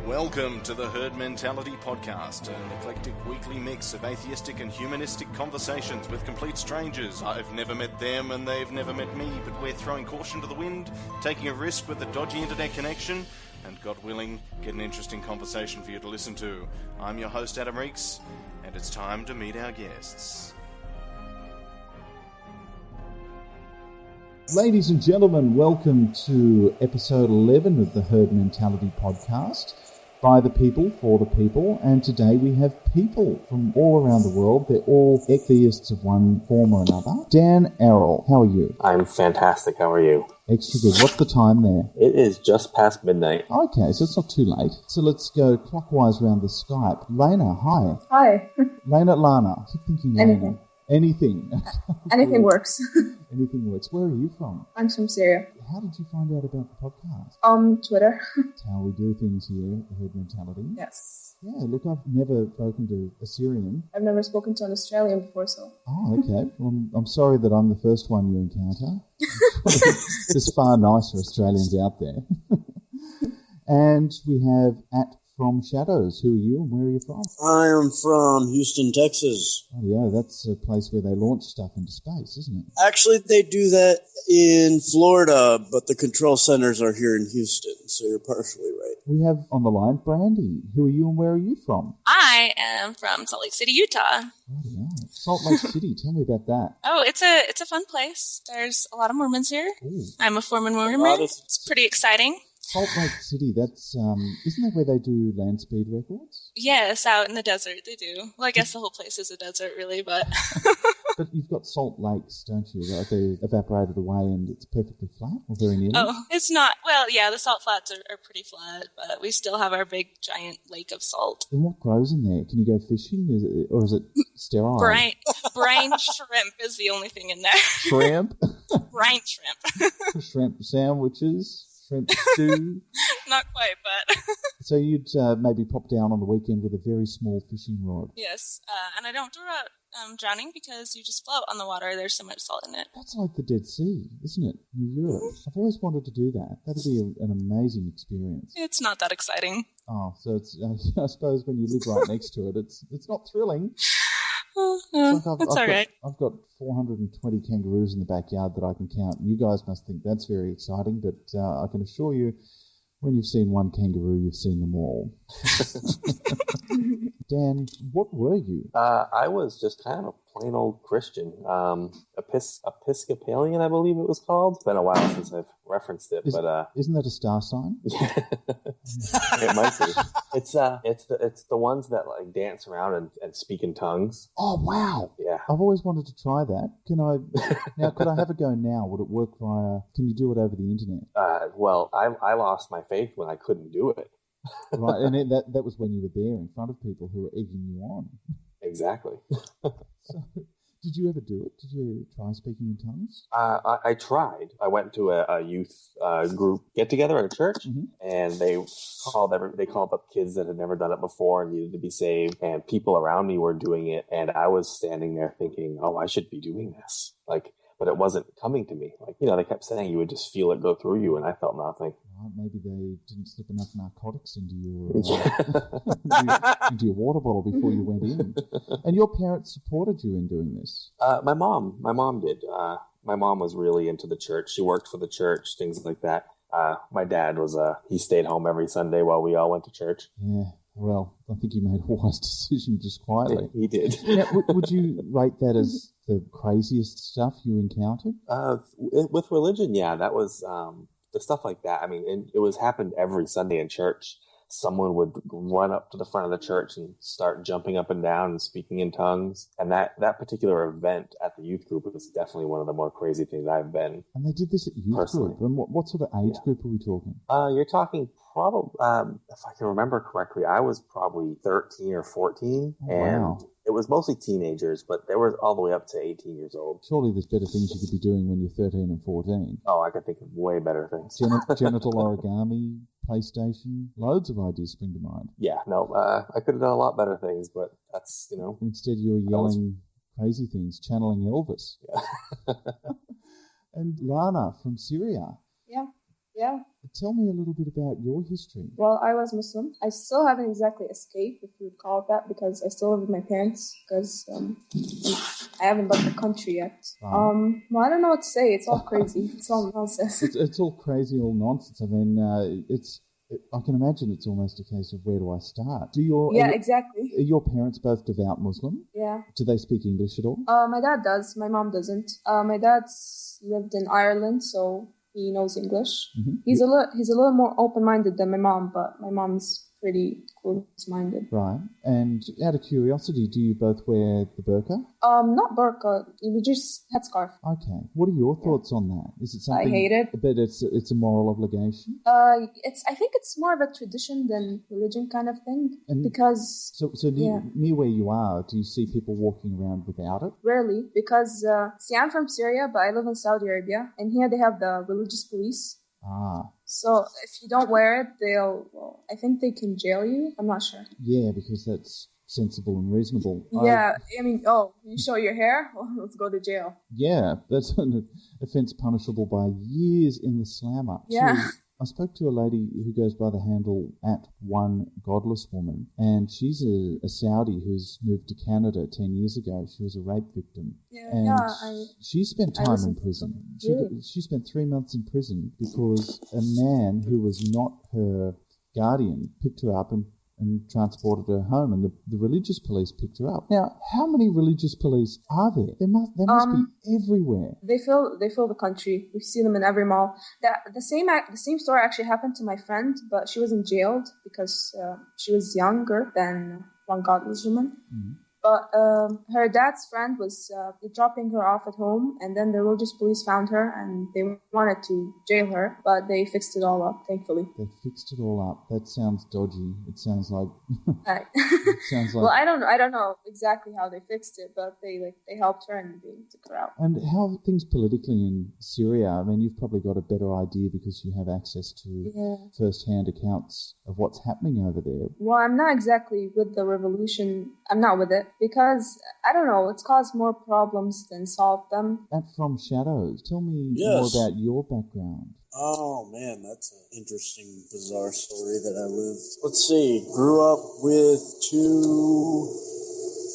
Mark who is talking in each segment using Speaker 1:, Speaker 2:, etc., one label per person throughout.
Speaker 1: Welcome to the Herd Mentality Podcast, an eclectic weekly mix of atheistic and humanistic conversations with complete strangers. I've never met them and they've never met me, but we're throwing caution to the wind, taking a risk with a dodgy internet connection, and God willing, get an interesting conversation for you to listen to. I'm your host, Adam Reeks, and it's time to meet our guests.
Speaker 2: Ladies and gentlemen, welcome to episode 11 of the Herd Mentality Podcast. By the people, for the people, and today we have people from all around the world. They're all ex-theists of one form or another. Dan Errol, how are you?
Speaker 3: I'm fantastic. How are you?
Speaker 2: Extra good. What's the time there?
Speaker 3: It is just past midnight.
Speaker 2: Okay, so it's not too late. So let's go clockwise around the Skype. Lena, hi.
Speaker 4: Hi.
Speaker 2: Lana. I keep thinking Lena.
Speaker 4: Anything.
Speaker 2: Anything.
Speaker 4: Anything works.
Speaker 2: Anything works. Where are you from?
Speaker 4: I'm from Syria.
Speaker 2: How did you find out about the podcast?
Speaker 4: Twitter.
Speaker 2: That's how we do things here at the Herd Mentality.
Speaker 4: Yes.
Speaker 2: Yeah, look, I've never spoken to a Syrian.
Speaker 4: I've never spoken to an Australian before, so.
Speaker 2: Oh, okay. Well, I'm sorry that I'm the first one you encounter. There's far nicer Australians out there. And we have From Shadows. Who are you and where are you from?
Speaker 5: I am from Houston, Texas.
Speaker 2: Oh, yeah, that's a place where they launch stuff into space, isn't it?
Speaker 5: Actually, they do that in Florida, but the control centers are here in Houston, so you're partially right.
Speaker 2: We have on the line Brandi. Who are you and where are you from?
Speaker 6: I am from Salt Lake City, Utah.
Speaker 2: Oh, yeah. Salt Lake City. Tell me about that.
Speaker 6: Oh, it's a fun place. There's a lot of Mormons here.
Speaker 2: Ooh.
Speaker 6: I'm a former Mormon. It's pretty exciting.
Speaker 2: Salt Lake City, that's, isn't that where they do land speed records?
Speaker 6: Yes, out in the desert, they do. Well, I guess the whole place is a desert, really, but...
Speaker 2: But you've got salt lakes, don't you? Like they evaporated away and it's perfectly flat, or very nearly?
Speaker 6: Oh, it's not... Well, yeah, the salt flats are pretty flat, but we still have our big, giant lake of salt.
Speaker 2: And what grows in there? Can you go fishing, or is it sterile?
Speaker 6: Brine shrimp is the only thing in there.
Speaker 2: Shrimp?
Speaker 6: Brine shrimp.
Speaker 2: Shrimp sandwiches? Shrimp stew?
Speaker 6: Not quite, but...
Speaker 2: So you'd maybe pop down on the weekend with a very small fishing rod?
Speaker 6: Yes, and I don't do drowning because you just float on the water. There's so much salt in it.
Speaker 2: That's like the Dead Sea, isn't it? In Europe. I've always wanted to do that. That'd be an amazing experience.
Speaker 6: It's not that exciting.
Speaker 2: Oh, so it's I suppose when you live right next to it, it's not thrilling.
Speaker 6: It's all right.
Speaker 2: I've got 420 kangaroos in the backyard that I can count. You guys must think that's very exciting, but I can assure you, when you've seen one kangaroo, you've seen them all. Dan, what were you?
Speaker 3: I was just kind of a plain old Christian. Episcopalian, I believe it was called. It's been a while since I've referenced it, but
Speaker 2: isn't that a star sign?
Speaker 3: It might be. It's the ones that like dance around and speak in tongues.
Speaker 2: Oh wow!
Speaker 3: Yeah,
Speaker 2: I've always wanted to try that. Could I have a go now? Would it work via? Can you do it over the internet?
Speaker 3: Well, I lost my faith when I couldn't do it.
Speaker 2: Right, and that was when you were there in front of people who were egging you on.
Speaker 3: Exactly.
Speaker 2: So, did you ever do it? Did you try speaking in tongues?
Speaker 3: I tried. I went to a youth group get-together at a church, and they called up kids that had never done it before and needed to be saved, and people around me were doing it, and I was standing there thinking, oh, I should be doing this. But it wasn't coming to me. They kept saying you would just feel it go through you, and I felt nothing.
Speaker 2: Well, maybe they didn't slip enough narcotics into your into your water bottle before you went in. And your parents supported you in doing this?
Speaker 3: My mom did. My mom was really into the church. She worked for the church, things like that. My dad he stayed home every Sunday while we all went to church.
Speaker 2: Yeah. Well, I think he made a wise decision just quietly.
Speaker 3: He did.
Speaker 2: Now, would you rate that as the craziest stuff you encountered?
Speaker 3: With religion, yeah, that was the stuff like that. I mean, it happened every Sunday in church. Someone would run up to the front of the church and start jumping up and down and speaking in tongues. And that particular event at the youth group was definitely one of the more crazy things I've been.
Speaker 2: And they did this at youth
Speaker 3: personally.
Speaker 2: Group. And what sort of age group are we talking?
Speaker 3: You're talking probably, if I can remember correctly, I was probably 13 or 14.
Speaker 2: Oh,
Speaker 3: and
Speaker 2: wow.
Speaker 3: It was mostly teenagers, but they were all the way up to 18 years old.
Speaker 2: Surely there's better things you could be doing when you're 13 and 14.
Speaker 3: Oh, I could think of way better things.
Speaker 2: Genital origami, PlayStation, loads of ideas spring to mind.
Speaker 3: Yeah, no, I could have done a lot better things, but that's,
Speaker 2: Instead you were yelling crazy things, channeling Elvis.
Speaker 3: Yeah.
Speaker 2: And Lana from Syria.
Speaker 4: Yeah.
Speaker 2: Tell me a little bit about your history.
Speaker 4: Well, I was Muslim. I still haven't exactly escaped, if you would call it that, because I still live with my parents, because I haven't left the country yet.
Speaker 2: Right.
Speaker 4: Well, I don't know what to say. It's all crazy. It's all nonsense.
Speaker 2: It's all crazy, all nonsense. I mean, I can imagine it's almost a case of where do I start?
Speaker 4: Exactly.
Speaker 2: Are your parents both devout Muslim?
Speaker 4: Yeah.
Speaker 2: Do they speak English at all?
Speaker 4: My dad does. My mom doesn't. My dad's lived in Ireland, so he knows English.
Speaker 2: Mm-hmm.
Speaker 4: He's a little more open-minded than my mom, but my mom's pretty close-minded.
Speaker 2: Right. And out of curiosity, do you both wear the burqa?
Speaker 4: Not burqa. We just headscarf.
Speaker 2: Okay. What are your thoughts on that? Is it something?
Speaker 4: I hate it.
Speaker 2: But it's a moral obligation.
Speaker 4: I think it's more of a tradition than religion kind of thing.
Speaker 2: And
Speaker 4: because
Speaker 2: so near where you are, do you see people walking around without it?
Speaker 4: Rarely, because I'm from Syria, but I live in Saudi Arabia, and here they have the religious police.
Speaker 2: Ah.
Speaker 4: So if you don't wear it, I think they can jail you. I'm not sure.
Speaker 2: Yeah, because that's sensible and reasonable.
Speaker 4: Yeah, you show your hair? Well, let's go to jail.
Speaker 2: Yeah, that's an offence punishable by years in the slammer.
Speaker 4: Yeah.
Speaker 2: Jeez. I spoke to a lady who goes by the handle @OneGodlessWoman, and she's a Saudi who's moved to Canada 10 years ago. She was a rape victim. She spent time in prison. She spent 3 months in prison because a man who was not her guardian picked her up and transported her home, and the religious police picked her up. Now, how many religious police are there? There must be everywhere.
Speaker 4: They fill the country. We see them in every mall. The same story actually happened to my friend, but she wasn't jailed because she was younger than one godless woman. Mm-hmm. But her dad's friend was dropping her off at home, and then the religious police found her, and they wanted to jail her, but they fixed it all up, thankfully.
Speaker 2: They fixed it all up. That sounds dodgy. It sounds like...
Speaker 4: Well, I don't know exactly how they fixed it, but they helped her and they took her out.
Speaker 2: And how are things politically in Syria? I mean, you've probably got a better idea because you have access to first-hand accounts of what's happening over there.
Speaker 4: Well, I'm not exactly with the revolution. I'm not with it because, I don't know, it's caused more problems than solved them.
Speaker 2: And From Shadows, tell me more about your background.
Speaker 5: Oh, man, that's an interesting, bizarre story that I lived. Let's see. Grew up with two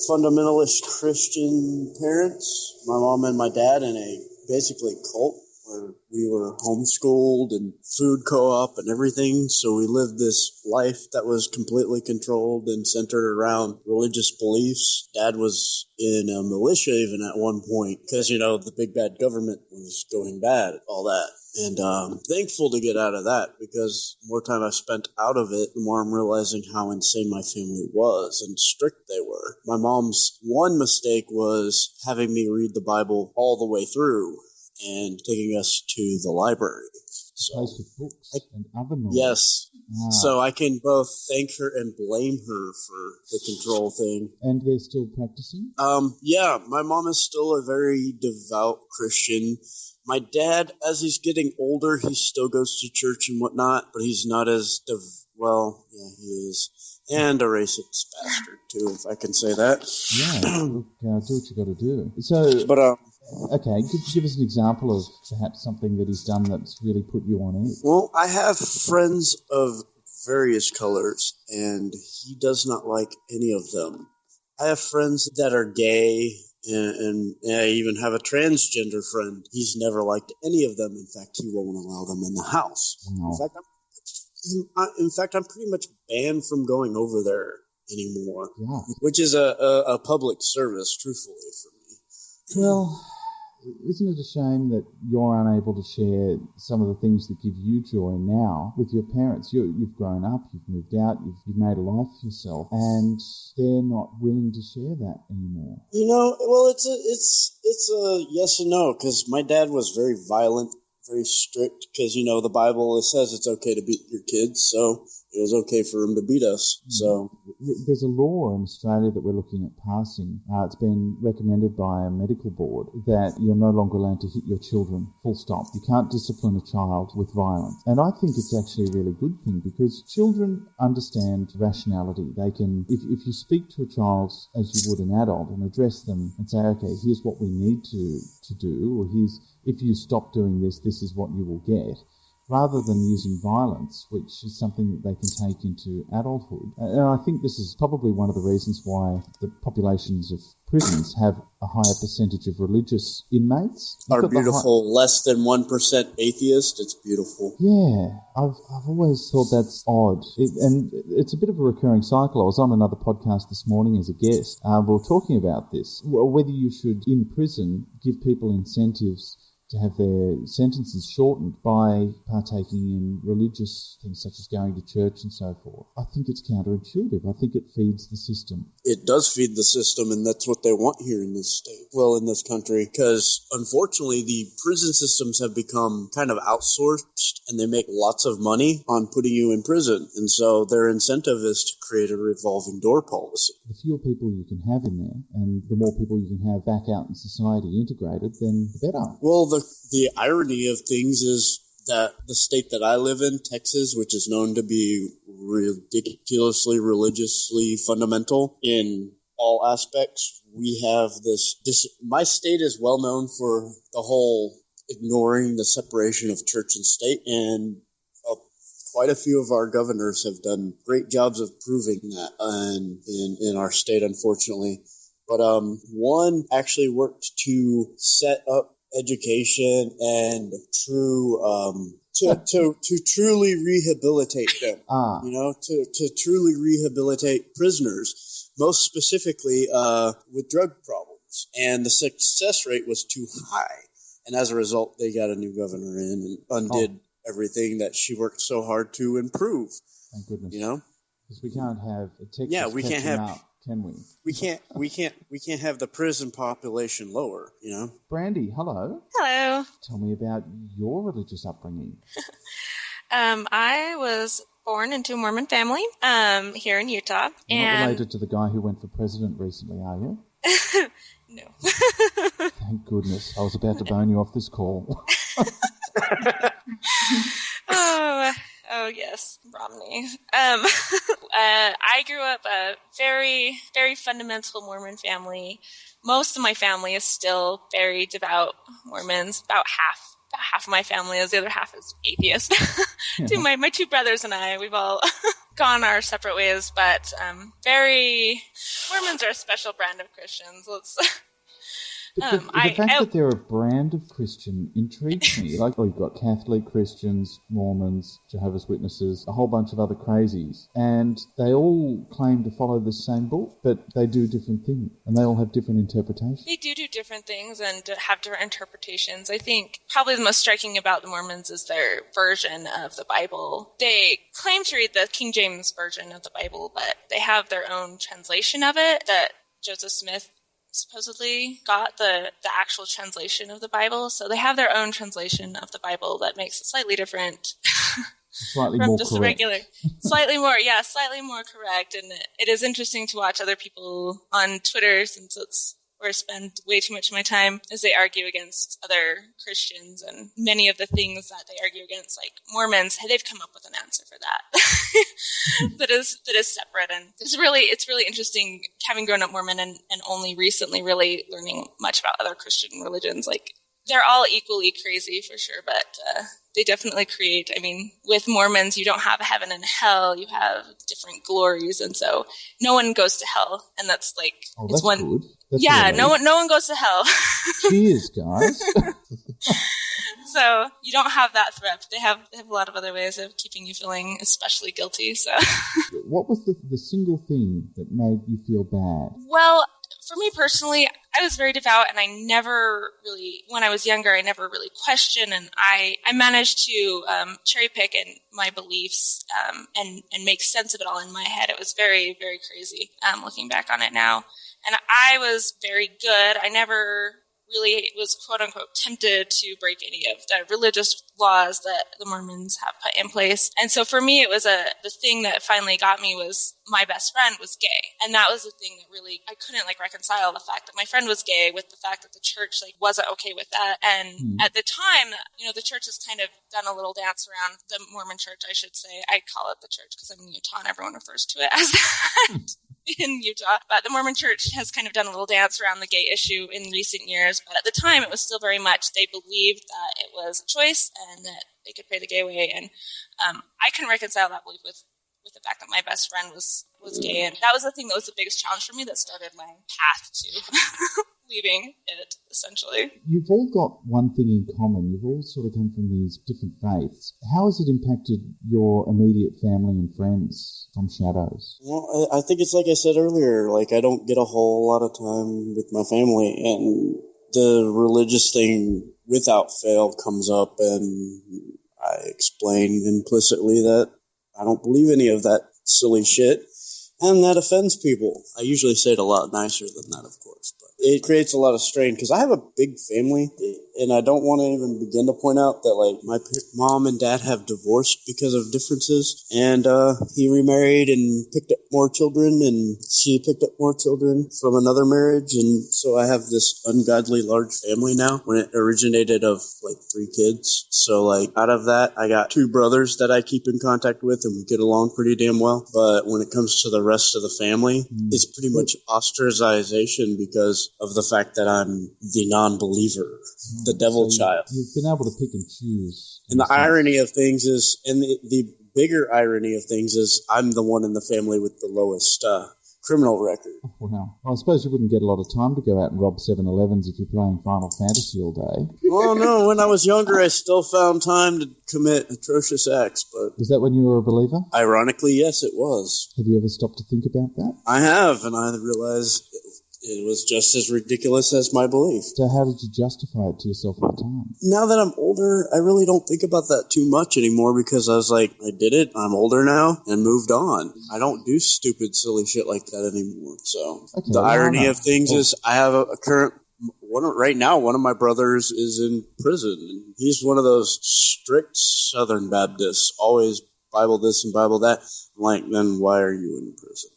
Speaker 5: fundamentalist Christian parents, my mom and my dad, in a basically cult where we were homeschooled and food co-op and everything. So we lived this life that was completely controlled and centered around religious beliefs. Dad was in a militia even at one point because, the big bad government was going bad, all that. And thankful to get out of that because the more time I spent out of it, the more I'm realizing how insane my family was and strict they were. My mom's one mistake was having me read the Bible all the way through and taking us to the library.
Speaker 2: So, place with books and other knowledge.
Speaker 5: Yes. So I can both thank her and blame her for the control thing.
Speaker 2: And they're still practicing?
Speaker 5: Yeah, my mom is still a very devout Christian. My dad, as he's getting older, he still goes to church and whatnot, but he's not as he is. And a racist bastard, too, if I can say that.
Speaker 2: Yeah, look, do what you got to do. So, okay, give us an example of perhaps something that he's done that's really put you on edge.
Speaker 5: Well, I have friends of various colors, and he does not like any of them. I have friends that are gay, and I even have a transgender friend. He's never liked any of them. In fact, he won't allow them in the house.
Speaker 2: Wow.
Speaker 5: In fact, I'm pretty much banned from going over there anymore, which is a public service, truthfully, for me.
Speaker 2: Well, isn't it a shame that you're unable to share some of the things that give you joy now with your parents? You've grown up, you've moved out, you've made a life for yourself, and they're not willing to share that anymore.
Speaker 5: Well, it's a yes and no, because my dad was very violent, very strict, because, the Bible, it says it's okay to beat your kids, so it was okay for him to beat us. So
Speaker 2: there's a law in Australia that we're looking at passing. It's been recommended by a medical board that you're no longer allowed to hit your children, full stop. You can't discipline a child with violence. And I think it's actually a really good thing because children understand rationality. They can, if you speak to a child as you would an adult and address them and say, okay, here's what we need to do, or if you stop doing this, this is what you will get. rather than using violence, which is something that they can take into adulthood. And I think this is probably one of the reasons why the populations of prisons have a higher percentage of religious inmates.
Speaker 5: Our beautiful less than 1% atheist. It's beautiful.
Speaker 2: Yeah, I've always thought that's odd. And it's a bit of a recurring cycle. I was on another podcast this morning as a guest. We were talking about this, whether you should, in prison, give people incentives to have their sentences shortened by partaking in religious things such as going to church and so forth. I think it's counterintuitive. I think it feeds the system.
Speaker 5: It does feed the system, and that's what they want here in this state. Well, in this country, because unfortunately the prison systems have become kind of outsourced, and they make lots of money on putting you in prison. And so their incentive is to create a revolving door policy.
Speaker 2: The fewer people you can have in there, and the more people you can have back out in society integrated, then the better.
Speaker 5: Well, the irony of things is that the state that I live in, Texas, which is known to be ridiculously religiously fundamental in all aspects, we have this my state is well known for the whole ignoring the separation of church and state, and quite a few of our governors have done great jobs of proving that in our state, unfortunately. But one actually worked to set up education and to truly rehabilitate them. To truly rehabilitate prisoners, most specifically with drug problems. And the success rate was too high. And as a result, they got a new governor in and undid everything that she worked so hard to improve.
Speaker 2: Thank goodness.
Speaker 5: Because
Speaker 2: we can't have a Texas
Speaker 5: we can't have
Speaker 2: up, can we?
Speaker 5: We can't have the prison population lower,
Speaker 2: Brandi, hello.
Speaker 6: Hello.
Speaker 2: Tell me about your religious upbringing.
Speaker 6: I was born into a Mormon family here in Utah.
Speaker 2: You're not related to the guy who went for president recently, are you?
Speaker 6: No.
Speaker 2: Thank goodness. I was about to bone you off this call.
Speaker 6: Oh yes, Romney. I grew up a very, very fundamental Mormon family. Most of my family is still very devout Mormons. About half of my family is. The other half is atheist. My two brothers and I, we've all gone our separate ways. But Mormons are a special brand of Christians.
Speaker 2: The fact that they're a brand of Christian intrigues me. You've got Catholic Christians, Mormons, Jehovah's Witnesses, a whole bunch of other crazies, and they all claim to follow the same book, but they do different things, and they all have different interpretations.
Speaker 6: They do different things and have different interpretations. I think probably the most striking about the Mormons is their version of the Bible. They claim to read the King James version of the Bible, but they have their own translation of it that Joseph Smith supposedly got the actual translation of the Bible. So they have their own translation of the Bible that makes it slightly different
Speaker 2: slightly
Speaker 6: from
Speaker 2: more
Speaker 6: just
Speaker 2: correct.
Speaker 6: the regular. Slightly more correct. And it is interesting to watch other people on Twitter, since it's where I spend way too much of my time, as they argue against other Christians, and many of the things that they argue against, like Mormons, they've come up with an answer for that that is separate. And it's really interesting having grown up Mormon and only recently really learning much about other Christian religions. Like, they're all equally crazy for sure, but they definitely create, with Mormons, you don't have a heaven and hell, you have different glories, and so no one goes to hell, and that's like,
Speaker 2: that's good. That's
Speaker 6: no one goes to hell.
Speaker 2: Cheers, guys.
Speaker 6: So you don't have that threat. They have a lot of other ways of keeping you feeling especially guilty. So,
Speaker 2: what was the single thing that made you feel bad?
Speaker 6: Well, for me personally, I was very devout, and I never really, when I was younger, I never really questioned, and I managed to cherry pick in my beliefs and make sense of it all in my head. It was very, very crazy looking back on it now. And I was very good. I never really was, quote-unquote, tempted to break any of the religious laws that the Mormons have put in place. And so for me, it was the thing that finally got me was my best friend was gay. And that was the thing that really, I couldn't reconcile the fact that my friend was gay with the fact that the church wasn't okay with that. And at the time, the church has kind of done a little dance around, the Mormon church, I should say. I call it the church because I'm in Utah and everyone refers to it as that. In Utah, but the Mormon church has kind of done a little dance around the gay issue in recent years, but at the time it was still very much, they believed that it was a choice and that pray the gay way. And I can reconcile that belief with the fact that my best friend was gay. And that was the thing that was the biggest challenge for me that started my path to leaving it, essentially.
Speaker 2: You've all got one thing in common. You've all sort of come from these different faiths. How has it impacted your immediate family and friends from Shadows?
Speaker 5: Well, I think it's like I said earlier, like I don't get a whole lot of time with my family, and the religious thing without fail comes up, and I explain implicitly that I don't believe any of that silly shit, and that offends people. I usually say it a lot nicer than that, of course, but it creates a lot of strain because I have a big family, and I don't want to even begin to point out that like my mom and dad have divorced because of differences, and he remarried and picked up more children, and she picked up more children from another marriage, and so I have this ungodly large family now when it originated of like 3 kids. So like out of that, I got 2 brothers that I keep in contact with, and we get along pretty damn well. But when it comes to the rest of the family, it's pretty much ostracization because of the fact that I'm the non-believer, the devil child.
Speaker 2: You've been able to pick and choose.
Speaker 5: And the irony of things is, and the bigger irony of things is, I'm the one in the family with the lowest criminal record.
Speaker 2: Wow. Well, I suppose you wouldn't get a lot of time to go out and rob 7-Elevens if you're playing Final Fantasy all day.
Speaker 5: Well, no, when I was younger, I still found time to commit atrocious acts, but...
Speaker 2: Was that when you were a believer?
Speaker 5: Ironically, yes, it was.
Speaker 2: Have you ever stopped to think about that?
Speaker 5: I have, and I realized it was just as ridiculous as my belief.
Speaker 2: So how did you justify it to yourself at the time?
Speaker 5: Now that I'm older, I really don't think about that too much anymore because I was like, I did it, I'm older now, and moved on. I don't do stupid, silly shit like that anymore. So the irony of things is I have a current... Right now, one of my brothers is in prison. And he's one of those strict Southern Baptists, always Bible this and Bible that. I'm like, then why are you in prison?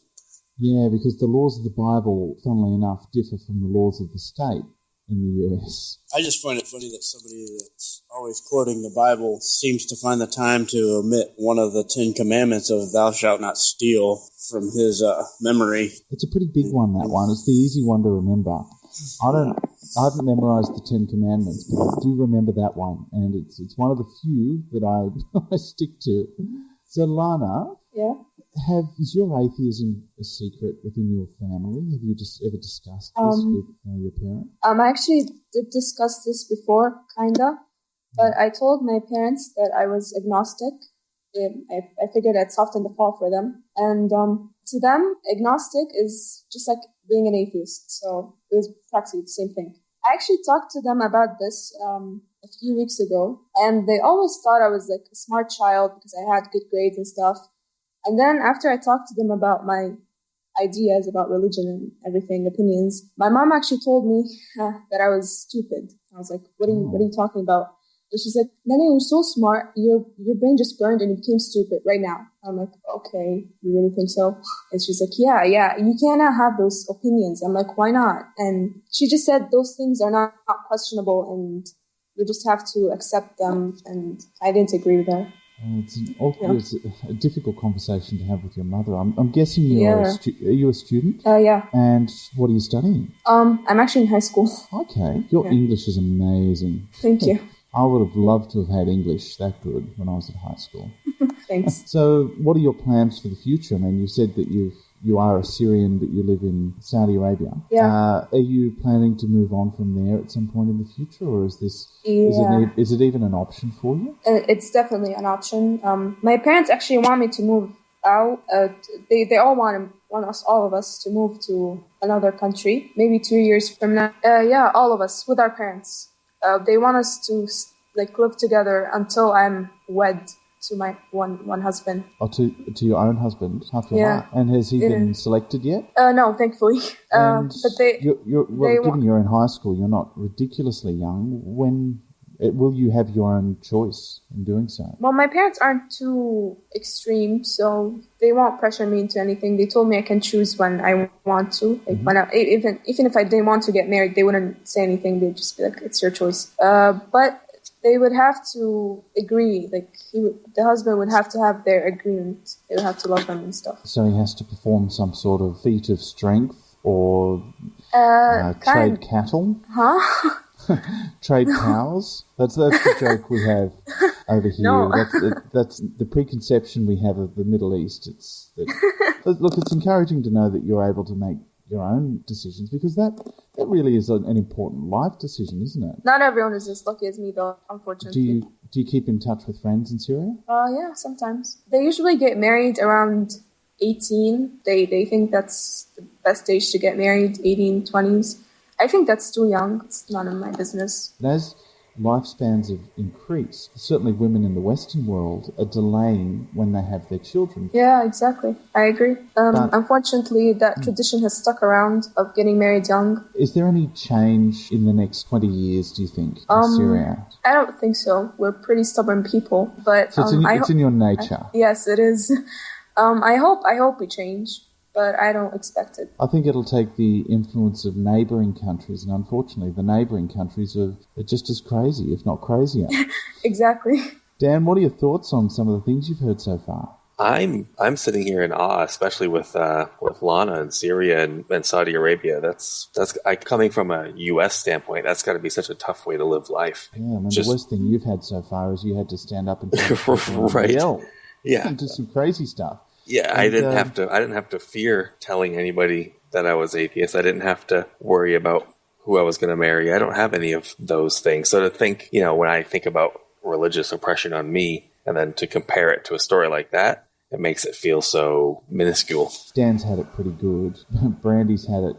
Speaker 2: Yeah, because the laws of the Bible, funnily enough, differ from the laws of the state in the US.
Speaker 5: I just find it funny that somebody that's always quoting the Bible seems to find the time to omit one of the 10 commandments of thou shalt not steal from his memory.
Speaker 2: It's a pretty big one, that one. It's the easy one to remember. I haven't memorized the 10 Commandments, but I do remember that one, and it's one of the few that I stick to. So, Lana, is your atheism a secret within your family? Have you just ever discussed this with your parents?
Speaker 4: I actually did discuss this before, kinda, but I told my parents that I was agnostic. I figured I'd soften the fall for them, and to them, agnostic is just like being an atheist, so it was practically the same thing. I actually talked to them about this a few weeks ago, and they always thought I was like a smart child because I had good grades and stuff. And then after I talked to them about my ideas about religion and everything, opinions, my mom actually told me that I was stupid. I was like, what are you talking about? And she's like, Nene, you're so smart. Your brain just burned and you became stupid right now. I'm like, okay, you really think so? And she's like, yeah, you cannot have those opinions. I'm like, why not? And she just said those things are not questionable and you just have to accept them. And I didn't agree with her.
Speaker 2: It's a difficult conversation to have with your mother. I'm guessing are you a student?
Speaker 4: Yeah.
Speaker 2: And what are you studying?
Speaker 4: I'm actually in high school.
Speaker 2: Okay. Your English is amazing.
Speaker 4: Thank you.
Speaker 2: I would have loved to have had English that good when I was at high school.
Speaker 4: Thanks.
Speaker 2: So what are your plans for the future? I mean, you said that you are a Syrian, but you live in Saudi Arabia.
Speaker 4: Yeah.
Speaker 2: Are you planning to move on from there at some point in the future, or is this is it even an option for you?
Speaker 4: It's definitely an option. My parents actually want me to move out. They all want all of us to move to another country, maybe 2 years from now. All of us with our parents. They want us to live together until I'm wed to my one husband.
Speaker 2: Oh, to your own husband, half your life. And has he been selected yet?
Speaker 4: No, thankfully.
Speaker 2: And
Speaker 4: but
Speaker 2: given you're in high school, you're not ridiculously young. When will you have your own choice in doing so?
Speaker 4: Well, my parents aren't too extreme, so they won't pressure me into anything. They told me I can choose when I want to. Even if I didn't want to get married, they wouldn't say anything. They'd just be like, "It's your choice." But they would have to agree. The husband would have to have their agreement. They would have to love them and stuff.
Speaker 2: So he has to perform some sort of feat of strength or trade cattle.
Speaker 4: Huh?
Speaker 2: Trade cows. That's the joke we have. over here.
Speaker 4: No.
Speaker 2: That's the preconception we have of the Middle East. Look, it's encouraging to know that you're able to make your own decisions, because that really is an important life decision, isn't it?
Speaker 4: Not everyone is as lucky as me, though, unfortunately.
Speaker 2: Do you keep in touch with friends in Syria?
Speaker 4: Yeah, sometimes. They usually get married around 18. They think that's the best age to get married, 18, 20s. I think that's too young. It's none of my business.
Speaker 2: But as lifespans have increased, certainly women in the Western world are delaying when they have their children.
Speaker 4: Yeah, exactly. I agree. Unfortunately, that tradition has stuck around of getting married young.
Speaker 2: Is there any change in the next 20 years, do you think, in Syria?
Speaker 4: I don't think so. We're pretty stubborn people. But
Speaker 2: so it's in your nature.
Speaker 4: Yes, it is. I hope we change, but I don't expect it.
Speaker 2: I think it'll take the influence of neighbouring countries, and unfortunately the neighbouring countries are just as crazy, if not crazier.
Speaker 4: Exactly. Dan,
Speaker 2: what are your thoughts on some of the things you've heard so far?
Speaker 3: I'm sitting here in awe, especially with Lana and Syria and Saudi Arabia. That's coming from a U.S. standpoint. That's got to be such a tough way to live life.
Speaker 2: Yeah, I mean, the worst thing you've had so far is you had to stand up and
Speaker 3: right.
Speaker 2: yell.
Speaker 3: Yeah,
Speaker 2: into some crazy stuff.
Speaker 3: Yeah, and I didn't have to fear telling anybody that I was atheist. I didn't have to worry about who I was going to marry. I don't have any of those things. So to think, when I think about religious oppression on me, and then to compare it to a story like that, it makes it feel so minuscule.
Speaker 2: Dan's had it pretty good. Brandi's had it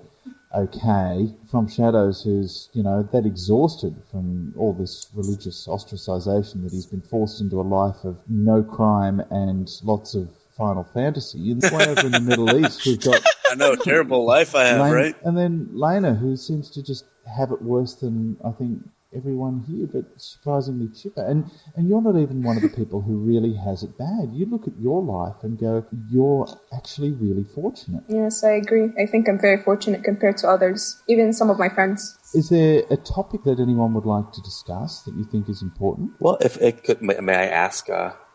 Speaker 2: okay. From Shadows, who's, that exhausted from all this religious ostracisation that he's been forced into a life of no crime and lots of Final Fantasy. And way over in the Middle East, we've got...
Speaker 5: I know, terrible life I have, right?
Speaker 2: And then Lena, who seems to just have it worse than, I think, everyone here, but surprisingly chipper. And you're not even one of the people who really has it bad. You look at your life and go, you're actually really fortunate.
Speaker 4: Yes, I agree. I think I'm very fortunate compared to others, even some of my friends.
Speaker 2: Is there a topic that anyone would like to discuss that you think is important?
Speaker 3: Well, if it could, may I ask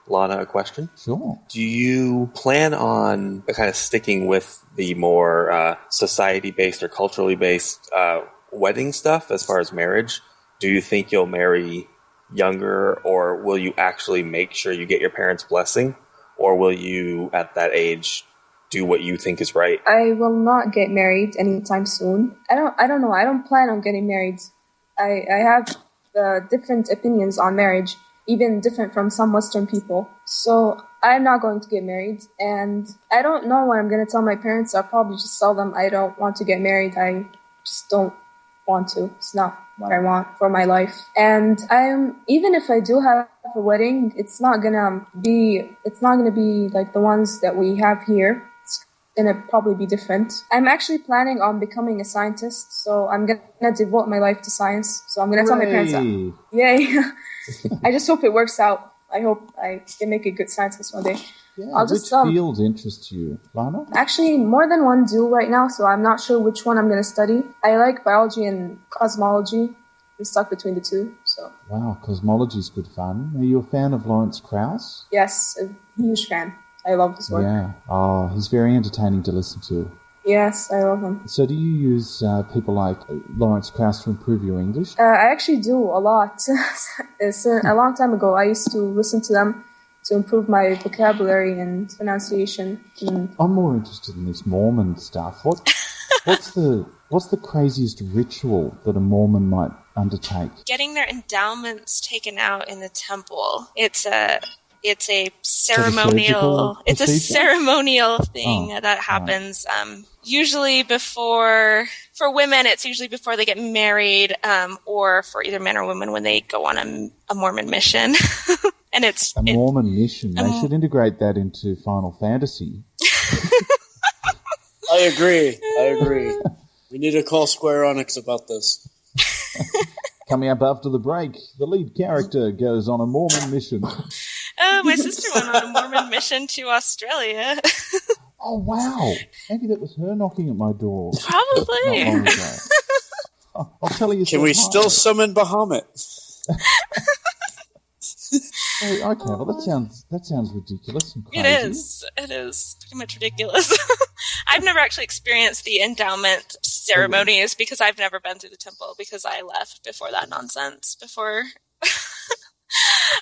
Speaker 3: Lana a question?
Speaker 2: Sure.
Speaker 3: Do you plan on kind of sticking with the more society-based or culturally based wedding stuff as far as marriage? Do you think you'll marry younger, or will you actually make sure you get your parents' blessing? Or will you, at that age, do what you think is right?
Speaker 4: I will not get married anytime soon. I don't know. I don't plan on getting married. I have different opinions on marriage, even different from some Western people. So I'm not going to get married. And I don't know what I'm going to tell my parents. I'll probably just tell them I don't want to get married. I just don't want to. It's not what I want for my life. And even if I do have a wedding, it's not gonna be like the ones that we have here. It's gonna probably be different. I'm actually planning on becoming a scientist, so I'm gonna devote my life to science. So I'm gonna tell my parents that. Yay. I just hope it works out. I hope I can make a good scientist one day.
Speaker 2: Yeah, which fields interest you, Lana?
Speaker 4: Actually, more than one do right now, so I'm not sure which one I'm going to study. I like biology and cosmology. I'm stuck between the two. So.
Speaker 2: Wow, cosmology's good fun. Are you a fan of Lawrence Krauss?
Speaker 4: Yes, a huge fan. I love his work.
Speaker 2: Yeah, he's very entertaining to listen to.
Speaker 4: Yes, I love him.
Speaker 2: So do you use people like Lawrence Krauss to improve your English?
Speaker 4: I actually do a lot. It's a long time ago, I used to listen to them to improve my vocabulary and pronunciation.
Speaker 2: I'm more interested in this Mormon stuff. What's the craziest ritual that a Mormon might undertake?
Speaker 6: Getting their endowments taken out in the temple. It's a ceremonial. It's a ceremonial thing that happens. Usually for women, it's usually before they get married, or for either men or women when they go on a Mormon mission. And it's
Speaker 2: a Mormon mission. They should integrate that into Final Fantasy.
Speaker 5: I agree. We need to call Square Enix about this.
Speaker 2: Coming up after the break, the lead character goes on a Mormon mission.
Speaker 6: Oh, my sister went on a Mormon mission to Australia.
Speaker 2: Oh, wow. Maybe that was her knocking at my door.
Speaker 6: Probably.
Speaker 2: Not long ago. I'll tell you.
Speaker 5: Can we still summon Bahamut?
Speaker 2: Okay, well that sounds ridiculous and crazy.
Speaker 6: It is pretty much ridiculous. I've never actually experienced the endowment ceremonies because I've never been through the temple because I left before that nonsense.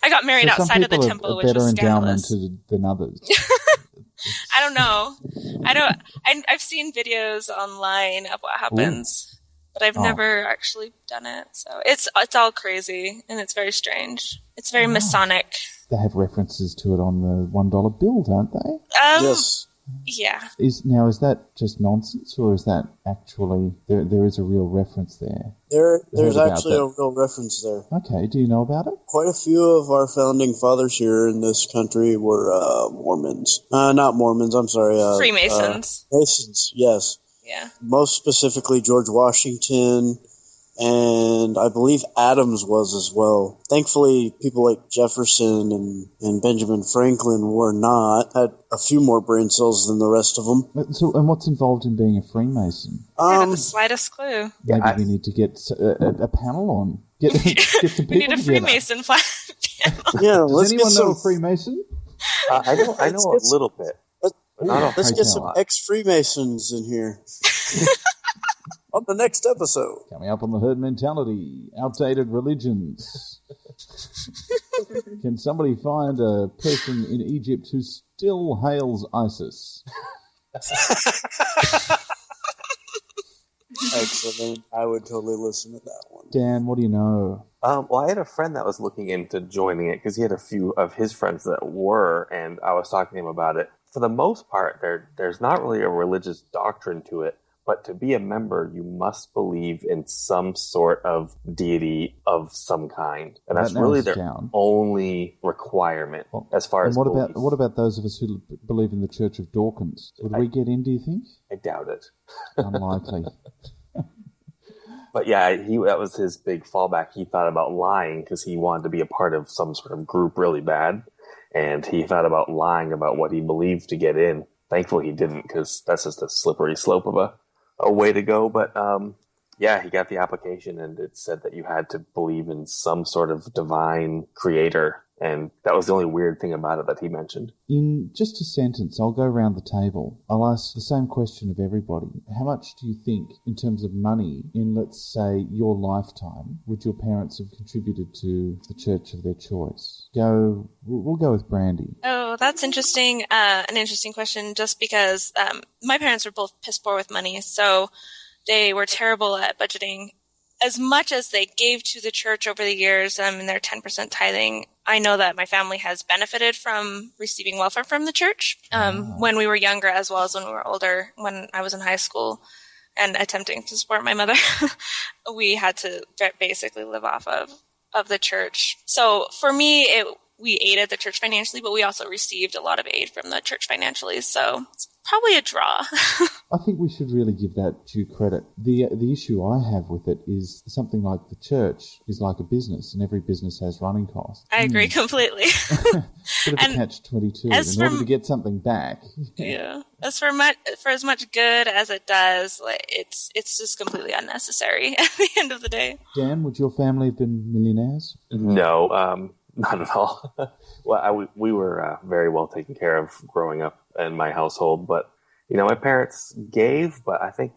Speaker 6: I got married outside of the temple, which was scandalous.
Speaker 2: Better endowment than others.
Speaker 6: I don't know. I've seen videos online of what happens, but I've never actually done it. So it's all crazy and it's very strange. It's very Masonic.
Speaker 2: They have references to it on the $1 bill, don't they?
Speaker 5: Yes.
Speaker 6: Yeah.
Speaker 2: Is that just nonsense, or is that actually there is a real reference there?
Speaker 5: There's actually a real reference there.
Speaker 2: Okay, do you know about it?
Speaker 5: Quite a few of our founding fathers here in this country were Mormons. Not Mormons, I'm sorry.
Speaker 6: Freemasons.
Speaker 5: Masons, yes.
Speaker 6: Yeah.
Speaker 5: Most specifically George Washington, and I believe Adams was as well. Thankfully, people like Jefferson and Benjamin Franklin were not. Had a few more brain cells than the rest of them.
Speaker 2: So, and what's involved in being a Freemason?
Speaker 6: I have the slightest clue.
Speaker 2: Maybe we need to get a panel on. Get some people
Speaker 6: we need a Freemason panel.
Speaker 5: Yeah,
Speaker 2: does anyone know a Freemason?
Speaker 3: I know a little bit.
Speaker 5: Let's get some ex-Freemasons in here. On the next episode.
Speaker 2: Coming up on the herd mentality, outdated religions. Can somebody find a person in Egypt who still hails ISIS?
Speaker 5: Excellent. I would totally listen to that one.
Speaker 2: Dan, what do you know?
Speaker 3: Well, I had a friend that was looking into joining it because he had a few of his friends that were, and I was talking to him about it. For the most part, there's not really a religious doctrine to it. But to be a member, you must believe in some sort of deity of some kind. And that's really their only requirement as far as beliefs.
Speaker 2: What about those of us who believe in the Church of Dawkins? Would we get in, do you think?
Speaker 3: I doubt it.
Speaker 2: Unlikely.
Speaker 3: But yeah, that was his big fallback. He thought about lying because he wanted to be a part of some sort of group really bad. And he thought about lying about what he believed to get in. Thankfully he didn't, because that's just a slippery slope of a way to go. But yeah, he got the application and it said that you had to believe in some sort of divine creator, and that was the only weird thing about it that he mentioned.
Speaker 2: In just a sentence, I'll go around the table. I'll ask the same question of everybody. How much do you think, in terms of money, in, let's say, your lifetime, would your parents have contributed to the church of their choice? We'll go with Brandi.
Speaker 6: Oh, that's interesting. An interesting question, just because my parents were both piss poor with money, so they were terrible at budgeting. As much as they gave to the church over the years in their 10% tithing, I know that my family has benefited from receiving welfare from the church when we were younger, as well as when we were older. When I was in high school and attempting to support my mother, we had to basically live off of the church. So for me, we aided the church financially, but we also received a lot of aid from the church financially. So it's probably a draw.
Speaker 2: I think we should really give that due credit. The issue I have with it is something like the church is like a business, and every business has running costs.
Speaker 6: I agree completely.
Speaker 2: Bit of a catch-22 in order to get something back.
Speaker 6: Yeah. For as much good as it does, it's just completely unnecessary at the end of the day.
Speaker 2: Dan, would your family have been millionaires?
Speaker 3: No, not at all. Well, we were very well taken care of growing up in my household, but my parents gave, but I think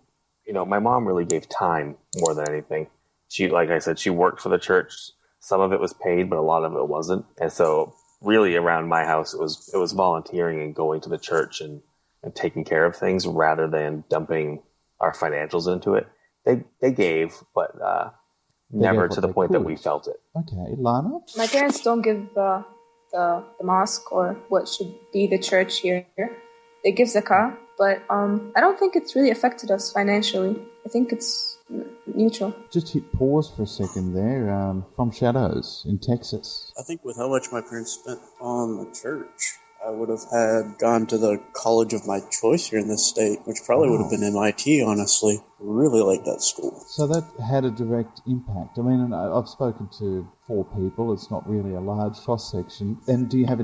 Speaker 3: my mom really gave time more than anything. She, like I said, she worked for the church. Some of it was paid, but a lot of it wasn't. And so really around my house, it was volunteering and going to the church and taking care of things rather than dumping our financials into it. They gave, but never to the point that we felt it.
Speaker 2: Okay, Lana?
Speaker 4: My parents don't give the mosque or what should be the church here. They give zakah, but I don't think it's really affected us financially. I think it's neutral.
Speaker 2: Just hit pause for a second there. From Shadows in Texas.
Speaker 5: I think with how much my parents spent on the church, I would have had gone to the college of my choice here in this state, which probably would have been MIT, honestly. Really like that school.
Speaker 2: So that had a direct impact. I mean, I've spoken to 4 people. It's not really a large cross-section. And do you have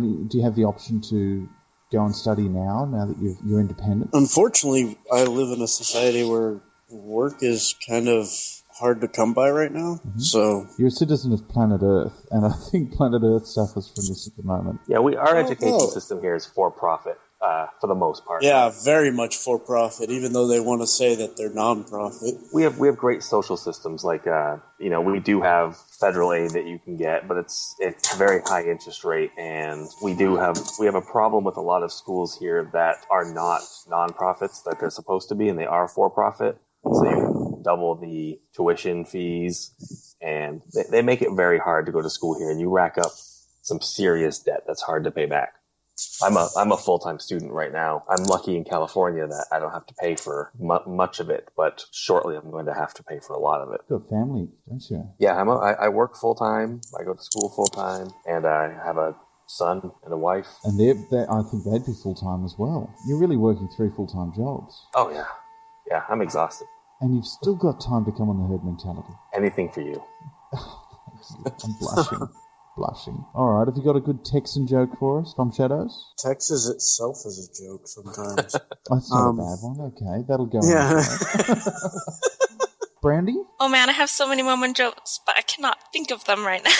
Speaker 2: the option to go and study now that you're independent?
Speaker 5: Unfortunately, I live in a society where work is kind of hard to come by right now. Mm-hmm. So
Speaker 2: you're a citizen of planet Earth, and I think planet Earth suffers from this at the moment.
Speaker 3: Yeah, our education system here is for profit. for the most part.
Speaker 5: Yeah, very much for profit, even though they want to say that they're non-profit.
Speaker 3: We have great social systems, like we do have federal aid that you can get, but it's very high interest rate, and we have a problem with a lot of schools here that are not non-profits that they're supposed to be, and they are for profit. So you double the tuition fees, and they make it very hard to go to school here, and you rack up some serious debt that's hard to pay back. I'm a full-time student right now. I'm lucky in California that I don't have to pay for much of it, but shortly I'm going to have to pay for a lot of it.
Speaker 2: You've got a family, don't you?
Speaker 3: Yeah, I work full-time. I go to school full-time, and I have a son and a wife.
Speaker 2: And I think they'd be full-time as well. You're really working 3 full-time jobs.
Speaker 3: Oh, yeah. Yeah, I'm exhausted.
Speaker 2: And you've still got time to come on the Herd Mentality.
Speaker 3: Anything for you.
Speaker 2: I'm blushing. Blushing. All right, have you got a good Texan joke for us from Shadows?
Speaker 5: Texas itself is a joke sometimes.
Speaker 2: That's not a bad one. Okay, that'll go.
Speaker 5: Yeah.
Speaker 2: Brandi?
Speaker 6: Oh man, I have so many moment jokes, but I cannot think of them right now.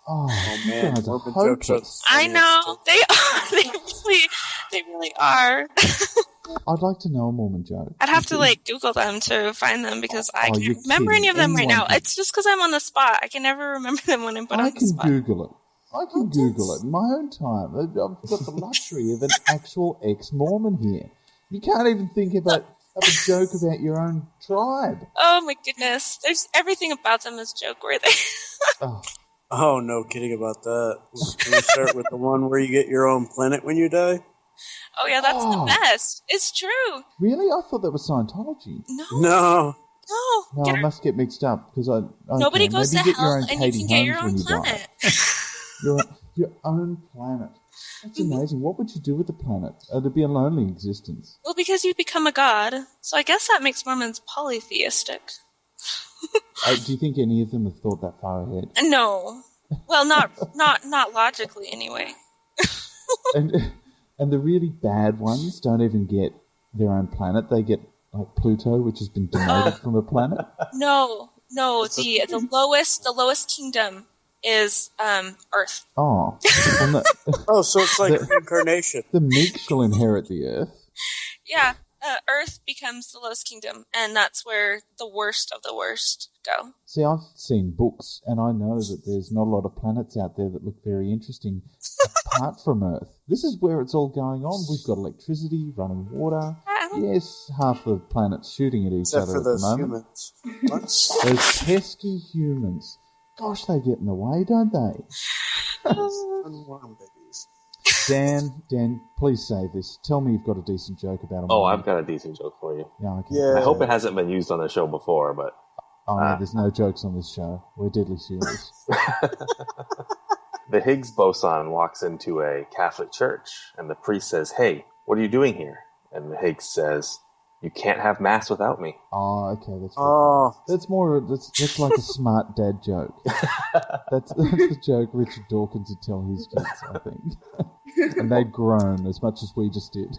Speaker 2: Oh
Speaker 5: man,
Speaker 2: you guys are
Speaker 5: moment jokes
Speaker 2: hopeless.
Speaker 6: I know they are. They really are.
Speaker 2: I'd like to know a Mormon joke.
Speaker 6: I'd have to Google them to find them because I
Speaker 2: you're
Speaker 6: can't remember
Speaker 2: kidding.
Speaker 6: any of them right now.
Speaker 2: Anyone can.
Speaker 6: It's just because I'm on the spot. I can never remember them when I'm put
Speaker 2: I
Speaker 6: on the
Speaker 2: can
Speaker 6: spot.
Speaker 2: Google it. I can Google it in my own time. I've got the luxury of an actual ex-Mormon here. You can't even think of a joke about your own tribe.
Speaker 6: Oh my goodness. There's everything about them is joke-worthy.
Speaker 5: Oh, no kidding about that. Can we start with the one where you get your own planet when you die?
Speaker 6: Oh yeah, that's the best. It's true.
Speaker 2: Really? I thought that was Scientology.
Speaker 5: No.
Speaker 2: No, I must get mixed up because
Speaker 6: Nobody goes to
Speaker 2: maybe
Speaker 6: hell, and you can get your own planet.
Speaker 2: Your own planet. That's amazing. What would you do with the planet? It'd be a lonely existence.
Speaker 6: Well, because you become a god, so I guess that makes Mormons polytheistic.
Speaker 2: Do you think any of them have thought that far ahead?
Speaker 6: No. Well, not logically anyway.
Speaker 2: And the really bad ones don't even get their own planet. They get like Pluto, which has been demoted from a planet.
Speaker 6: No. The lowest kingdom is Earth.
Speaker 2: Oh.
Speaker 5: So it's like reincarnation.
Speaker 2: The meek shall inherit the earth.
Speaker 6: Yeah. Earth becomes the lowest kingdom, and that's where the worst of the worst go.
Speaker 2: See, I've seen books, and I know that there's not a lot of planets out there that look very interesting apart from Earth. This is where it's all going on. We've got electricity, running water. Yes, half the planet's shooting at each other at the moment.
Speaker 5: Humans. What?
Speaker 2: Those pesky humans. Gosh, they get in the way, don't they?
Speaker 5: Unwarm babies.
Speaker 2: Dan, please say this. Tell me you've got a decent joke about them.
Speaker 3: Oh, I've got a decent joke for you.
Speaker 2: Yeah, okay.
Speaker 5: Yeah.
Speaker 3: I hope it hasn't been used on the show before, but...
Speaker 2: Oh, no, there's no jokes on this show. We're deadly serious.
Speaker 3: The Higgs boson walks into a Catholic church, and the priest says, "Hey, what are you doing here?" And the Higgs says, "You can't have mass without me."
Speaker 2: Oh, okay. That's like a smart dad joke. That's the joke Richard Dawkins would tell his kids, I think. And they'd groan as much as we just did.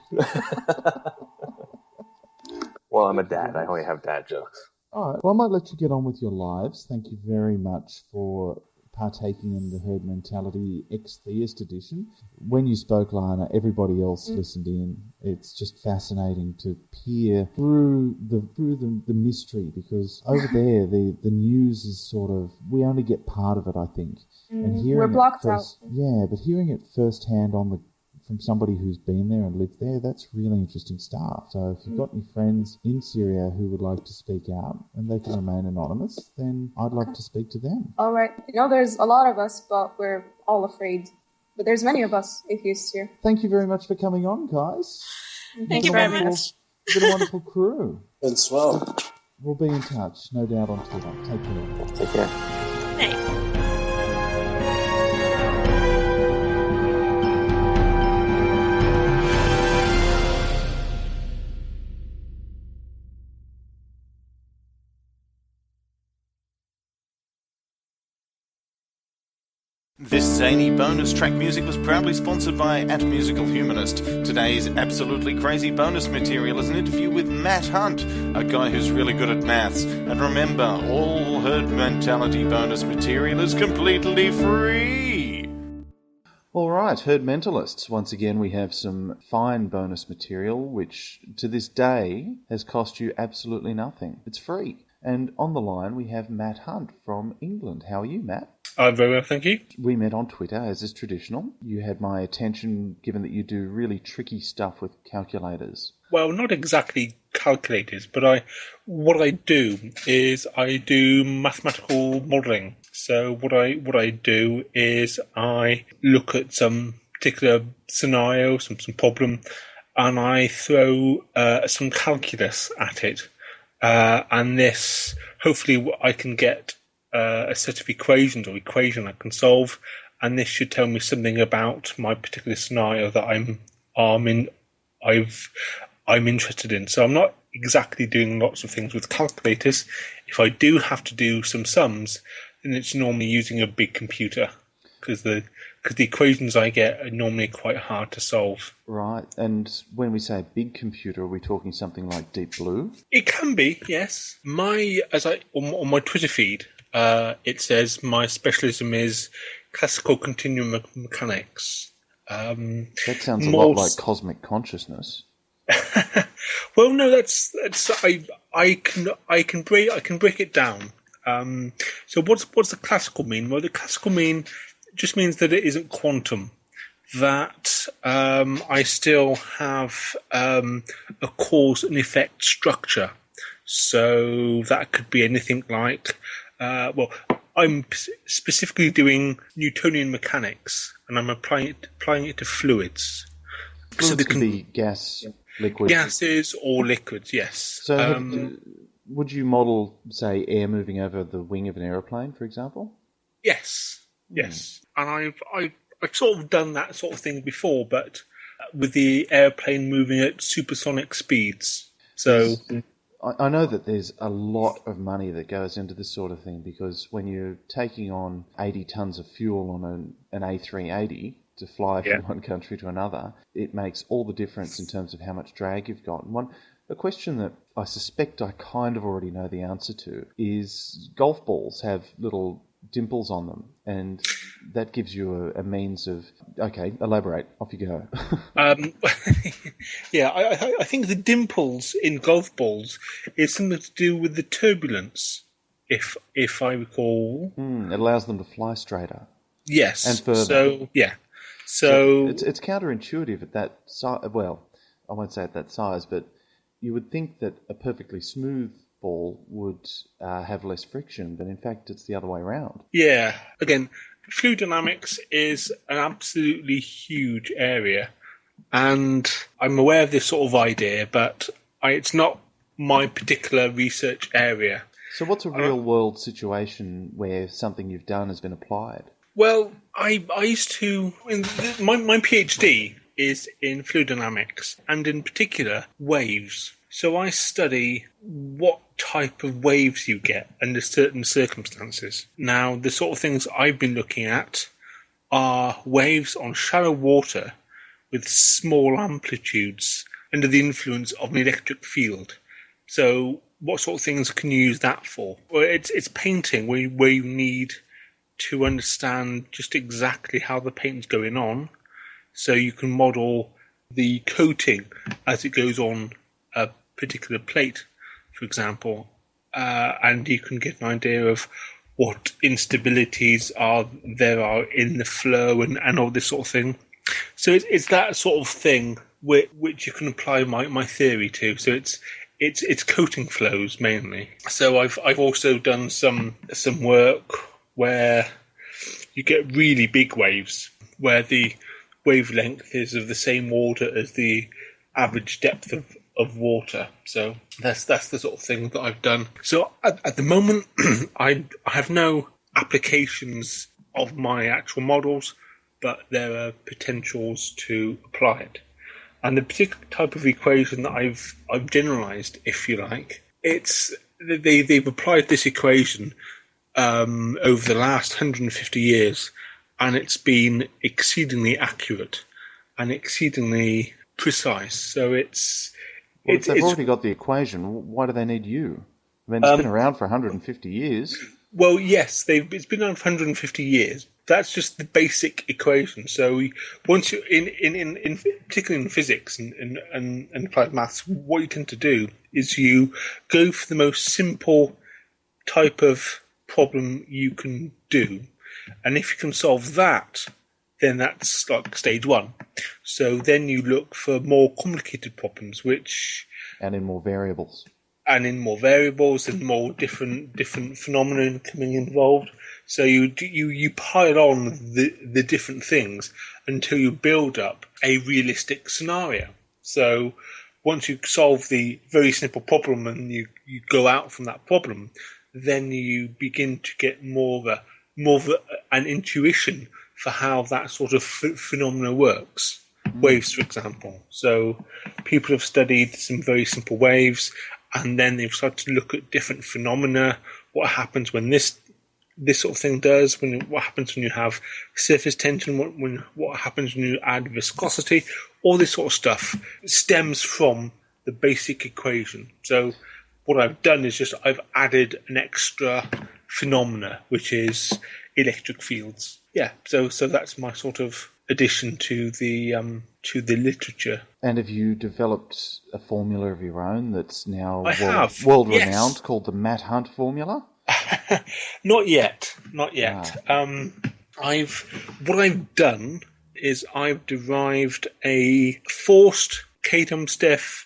Speaker 3: Well, I'm a dad. I only have dad jokes.
Speaker 2: All right. Well, I might let you get on with your lives. Thank you very much for partaking in the Herd Mentality ex-theist edition. When you spoke, Lana, everybody else listened in. It's just fascinating to peer through the mystery, because over there the news is sort of, we only get part of it, I think. And hearing
Speaker 4: we're blocked out.
Speaker 2: Yeah, but hearing it firsthand from somebody who's been there and lived there, that's really interesting stuff. So if you've got any friends in Syria who would like to speak out and they can remain anonymous, then I'd love to speak to them.
Speaker 4: All right. There's a lot of us, but we're all afraid. But there's many of us atheists here.
Speaker 2: Thank you very much for coming on, guys.
Speaker 6: Thank you very much.
Speaker 2: You've been a wonderful crew.
Speaker 5: And swell.
Speaker 2: We'll be in touch, no doubt, on Twitter. Take care.
Speaker 3: Take care.
Speaker 6: Thanks.
Speaker 1: This zany bonus track music was proudly sponsored by @MusicalHumanist. Today's absolutely crazy bonus material is an interview with Matt Hunt, a guy who's really good at maths. And remember, all Herd Mentality bonus material is completely free.
Speaker 2: All right, Herd Mentalists. Once again, we have some fine bonus material, which to this day has cost you absolutely nothing. It's free. And on the line, we have Matt Hunt from England. How are you, Matt?
Speaker 7: I'm very well, thank you.
Speaker 2: We met on Twitter, as is traditional. You had my attention, given that you do really tricky stuff with calculators.
Speaker 7: Well, not exactly calculators, but what I do is I do mathematical modelling. So what I do is I look at some particular scenario, some problem, and I throw some calculus at it. And this, hopefully, I can get a set of equations or equation I can solve, and this should tell me something about my particular scenario that I'm interested in. So I'm not exactly doing lots of things with calculators. If I do have to do some sums, then it's normally using a big computer because the equations I get are normally quite hard to solve.
Speaker 2: Right, and when we say big computer, are we talking something like Deep Blue?
Speaker 7: It can be, yes. On my Twitter feed, it says my specialism is classical continuum mechanics.
Speaker 2: That sounds a lot like cosmic consciousness.
Speaker 7: Well, no, that's I can break it down. So what's the classical mean? Well, the classical mean just means that it isn't quantum. That I still have a cause and effect structure. So that could be anything like, I'm specifically doing Newtonian mechanics, and I'm applying it to fluids.
Speaker 2: So they can be gas, liquid,
Speaker 7: gases or liquids. Yes.
Speaker 2: So would you model, say, air moving over the wing of an aeroplane, for example?
Speaker 7: Yes. Yes. And I've sort of done that sort of thing before, but with the airplane moving at supersonic speeds. So
Speaker 2: I know that there's a lot of money that goes into this sort of thing, because when you're taking on 80 tons of fuel on an A380 to fly from one country to another, it makes all the difference in terms of how much drag you've got. And a question that I suspect I kind of already know the answer to is golf balls have little dimples on them, and that gives you a means of... Okay, elaborate. Off you go.
Speaker 7: Yeah, I think the dimples in golf balls is something to do with the turbulence, if I recall.
Speaker 2: It allows them to fly straighter.
Speaker 7: Yes.
Speaker 2: And further.
Speaker 7: So, yeah. So
Speaker 2: it's counterintuitive at that size. Well, I won't say at that size, but you would think that a perfectly smooth ball would have less friction, but in fact it's the other way around.
Speaker 7: Yeah. Again, fluid dynamics is an absolutely huge area, and I'm aware of this sort of idea, but it's not my particular research area.
Speaker 2: So what's a real-world situation where something you've done has been applied?
Speaker 7: Well, I used to... My PhD is in fluid dynamics, and in particular, waves. So I study what type of waves you get under certain circumstances. Now, the sort of things I've been looking at are waves on shallow water with small amplitudes under the influence of an electric field. So what sort of things can you use that for? Well, it's painting where you need to understand just exactly how the paint's going on, so you can model the coating as it goes on a particular plate, for example, and you can get an idea of what instabilities there are in the flow and all this sort of thing. So it's that sort of thing which you can apply my theory to. So it's coating flows mainly. So I've also done some work where you get really big waves, where the wavelength is of the same order as the average depth of water. So that's the sort of thing that I've done. So at the moment, I have no applications of my actual models, but there are potentials to apply it. And the particular type of equation that I've generalized, if you like, they've applied this equation over the last 150 years, and it's been exceedingly accurate and exceedingly precise. So
Speaker 2: they've already got the equation. Why do they need you? I mean, it's been around for 150 years.
Speaker 7: Well, yes, it's been around for 150 years, That's just the basic equation. So once you in particularly in physics and applied maths, what you tend to do is you go for the most simple type of problem you can do, and if you can solve that, then that's like stage one. So then you look for more complicated problems,
Speaker 2: and in more variables,
Speaker 7: and more different phenomena coming involved. So you pile on the different things until you build up a realistic scenario. So once you solve the very simple problem and you go out from that problem, then you begin to get more of an intuition for how that sort of phenomena works. Waves, for example. So people have studied some very simple waves, and then they've started to look at different phenomena. What happens when this sort of thing does? What happens when you have surface tension? What happens when you add viscosity? All this sort of stuff stems from the basic equation. So what I've done is I've added an extra phenomena, which is electric fields. Yeah. So that's my sort of addition to the literature.
Speaker 2: And have you developed a formula of your own that's now world renowned,
Speaker 7: yes.
Speaker 2: called the Matt Hunt formula?
Speaker 7: Not yet.
Speaker 2: Ah.
Speaker 7: What I've done is I've derived a forced Kadam-Steph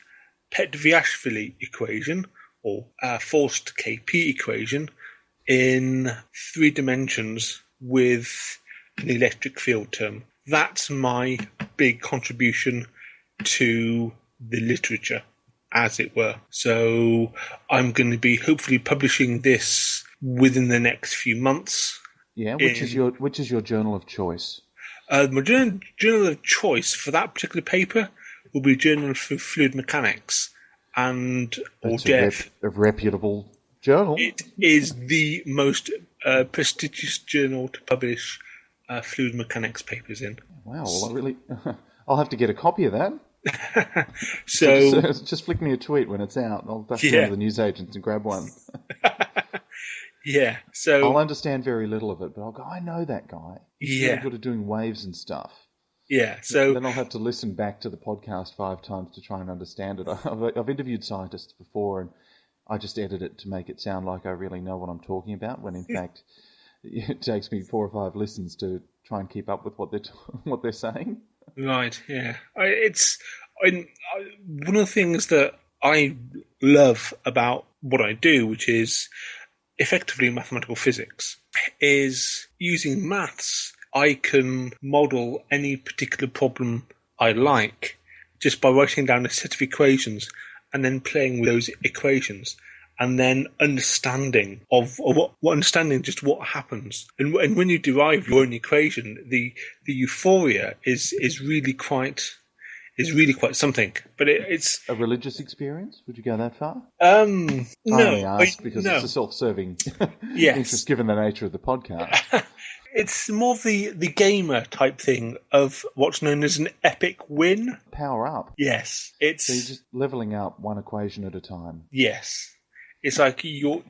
Speaker 7: Petviashvili equation, or forced KP equation, in 3 dimensions with an electric field term. That's my big contribution to the literature, as it were. So I'm going to be hopefully publishing this within the next few months.
Speaker 2: Yeah, which is your journal of choice?
Speaker 7: My journal of choice for that particular paper will be Journal of Fluid Mechanics, or DEF.
Speaker 2: A reputable journal.
Speaker 7: It is the most prestigious journal to publish fluid mechanics papers in.
Speaker 2: Wow, well, I'll have to get a copy of that.
Speaker 7: So
Speaker 2: just flick me a tweet when it's out. I'll dash down to the newsagents and grab one.
Speaker 7: Yeah, so
Speaker 2: I'll understand very little of it, but I'll go, I know that guy. He's really good at doing waves and stuff.
Speaker 7: Yeah, so
Speaker 2: then I'll have to listen back to the podcast 5 times to try and understand it. I've interviewed scientists before, and I just edit it to make it sound like I really know what I'm talking about, when in fact it takes me 4 or 5 listens to try and keep up with what they're saying.
Speaker 7: Right, yeah. One of the things that I love about what I do, which is effectively mathematical physics, is using maths. I can model any particular problem I like just by writing down a set of equations and then playing with those equations, and then understanding just what happens. And when you derive your own equation, the euphoria is really quite something. But it's
Speaker 2: a religious experience. Would you go that far?
Speaker 7: No.
Speaker 2: I only ask because it's a self-serving interest, given the nature of the podcast.
Speaker 7: It's more the gamer type thing of what's known as an epic win.
Speaker 2: Power up.
Speaker 7: Yes.
Speaker 2: So you're just leveling up one equation at a time.
Speaker 7: Yes. It's like you're